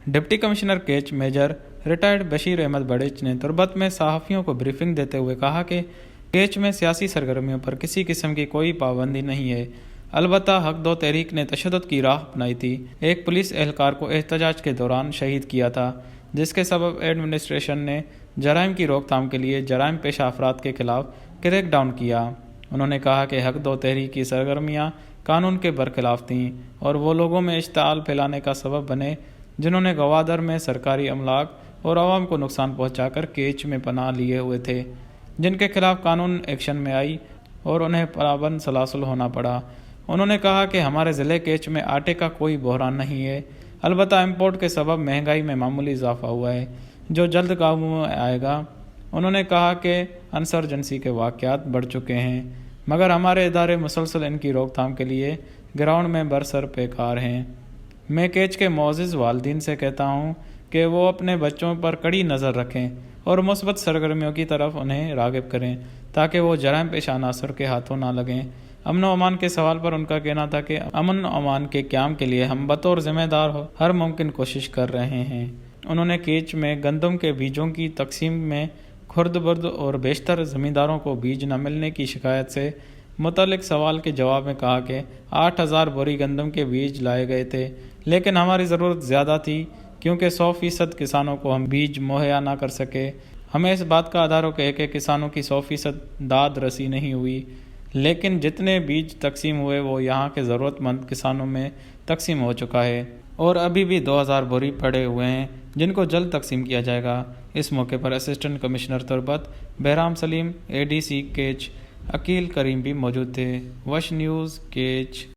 Deputy commissioner केच major retired Bashir Ahmad बड़िच ने तुर्बत में सहाफ़ियों को ब्रीफिंग देते हुए कहा कि केच में सियासी सरगर्मियों पर किसी किस्म की कोई पाबंदी नहीं है। अलबत्ता हक दो तहरीक ने तशद्दुद की राह अपनाई थी। एक पुलिस एहलकार को एहतजाज के दौरान शहीद किया था, जिसके सबब एडमिनिस्ट्रेशन ने जराइम की रोकथाम के लिए जराइम पेशा अफराद के खिलाफ क्रैक डाउन किया। उन्होंने कहा कि हक दो तहरीक की सरगर्मियाँ कानून के बरखिलाफ थीं और वो लोगों में इश्तिआल फैलाने का सबब बने जिन्होंने गवादर में सरकारी अमलाक और आवाम को नुकसान पहुंचाकर केच में पनाह लिए हुए थे, जिनके खिलाफ कानून एक्शन में आई और उन्हें पाबंद सलासल होना पड़ा। उन्होंने कहा कि हमारे ज़िले केच में आटे का कोई बहरान नहीं है, अलबत्ता इम्पोर्ट के सबब महंगाई में मामूली इजाफा हुआ है जो जल्द काबू में आएगा। उन्होंने कहा कि इंसर्जेंसी के वाक़यात बढ़ चुके हैं, मगर हमारे इदारे मुसलसल इनकी रोकथाम के लिए ग्राउंड में बरसर पेकार हैं। मैं केच के मोअज़्ज़िज़ वालिदीन से कहता हूँ कि वो अपने बच्चों पर कड़ी नज़र रखें और मुस्बत सरगर्मियों की तरफ उन्हें राग़िब करें ताकि वो जराइम पेश अनासर के हाथों ना लगें। अमन व अमान के सवाल पर उनका कहना था कि अमन व अमान के क़याम के लिए हम बतौर ज़िम्मेदार हर मुमकिन कोशिश कर रहे हैं। उन्होंने केच में गंदम के बीजों की तकसीम में खुर्द बुर्द और बेशतर ज़मींदारों को बीज न मिलने की शिकायत से मुतल्लिक सवाल के जवाब में कहा कि 8000 बोरी गंदम के बीज लाए गए थे, लेकिन हमारी ज़रूरत ज़्यादा थी क्योंकि 100% किसानों को हम बीज मुहैया ना कर सके। हमें इस बात का अदारों है कि किसानों की 100% दाद रसी नहीं हुई, लेकिन जितने बीज तकसीम हुए वो यहाँ के ज़रूरतमंद किसानों में तकसीम हो चुका है और अभी भी 2000 बोरी पड़े हुए हैं जिनको जल्द तकसीम किया जाएगा। इस मौके पर assistant commissioner Turbat Bahram Salim, ADC केच अकील करीम भी मौजूद थे। वश न्यूज़ केच।